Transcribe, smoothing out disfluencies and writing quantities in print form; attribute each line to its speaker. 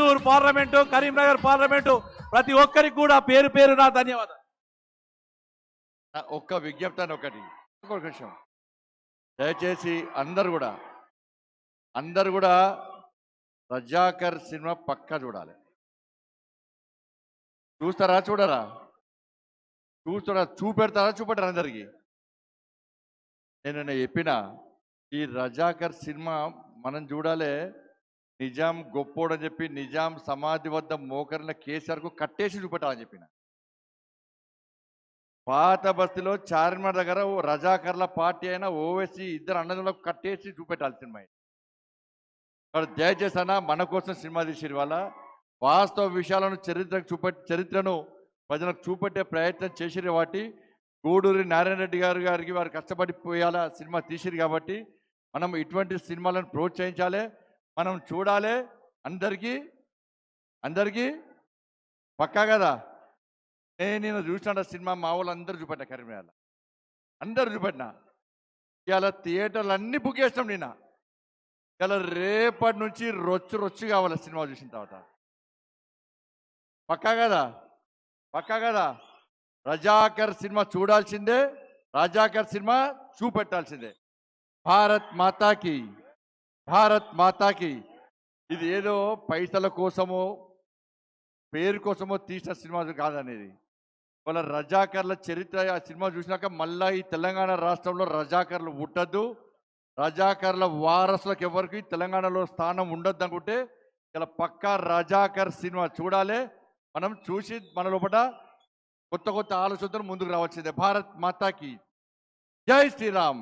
Speaker 1: Kovvur parliament, Karimnagar parliament ప్రతి ఒక్కరికి కూడా పేరు పేరు నా ధన్యవాదాలు.
Speaker 2: ఒక్క విజ్ఞప్తి ఒకటి విషయం, దయచేసి అందరు కూడా రజాకర్ సినిమా పక్కా చూడాలి. చూస్తారా చూడరా? చూపెడతారా చూపెడతారా? అందరికి నేను చెప్పిన ఈ రజాకర్ సినిమా మనం చూడాలి. నిజాం గొప్పోడని చెప్పి నిజాం సమాధి వద్ద మోకరిన కేసీఆర్కు కట్టేసి చూపెట్టాలని చెప్పిన. పాత బస్తీలో చార్మినార్ దగ్గర రజాకర్ల పార్టీ అయినా ఓవైసీ ఇద్దరు అన్నదమ్ములకు కట్టేసి చూపెట్టాలి సినిమా. దయచేసి అన్న మన కోసం సినిమా తీసిరు. వాళ్ళ వాస్తవ విషయాలను చరిత్రను ప్రజలకు చూపెట్టే ప్రయత్నం చేసిరు. కాబట్టి గూడూరి నారాయణ రెడ్డి గారికి వారు కష్టపడిపోయాలా సినిమా తీసిరు. కాబట్టి మనం ఇటువంటి సినిమాలను ప్రోత్సహించాలి, మనం చూడాలి. అందరికీ పక్కా కదా. నేను చూసిన సినిమా మా వాళ్ళు అందరూ చూపెట్టా, కరీంనగర్లో అందరూ చూపెట్టినా. ఇవాళ థియేటర్లు అన్నీ బుక్ చేస్తాం. నేను ఇలా రేపటి నుంచి రొచ్చు కావాలి సినిమా చూసిన తర్వాత. పక్కా కదా. రజాకర్ సినిమా చూడాల్సిందే, రజాకర్ సినిమా చూపెట్టాల్సిందే. భారత్ మాతాకి. ఇది ఏదో పైసల కోసమో పేరు కోసమో తీసిన సినిమా కాదనేది. వాళ్ళ రజాకర్ల చరిత్ర ఆ సినిమా చూసినాక మళ్ళీ ఈ తెలంగాణ రాష్ట్రంలో రజాకర్లు పుట్టద్దు, రజాకర్ల వారసులకు ఎవరికి తెలంగాణలో స్థానం ఉండద్దు అనుకుంటే ఇలా పక్కా రజాకర్ సినిమా చూడాలి. మనం చూసి మన లోపల కొత్త ఆలోచనలు ముందుకు రావాల్సిందే. భారత్ మాతాకి జై శ్రీరామ్.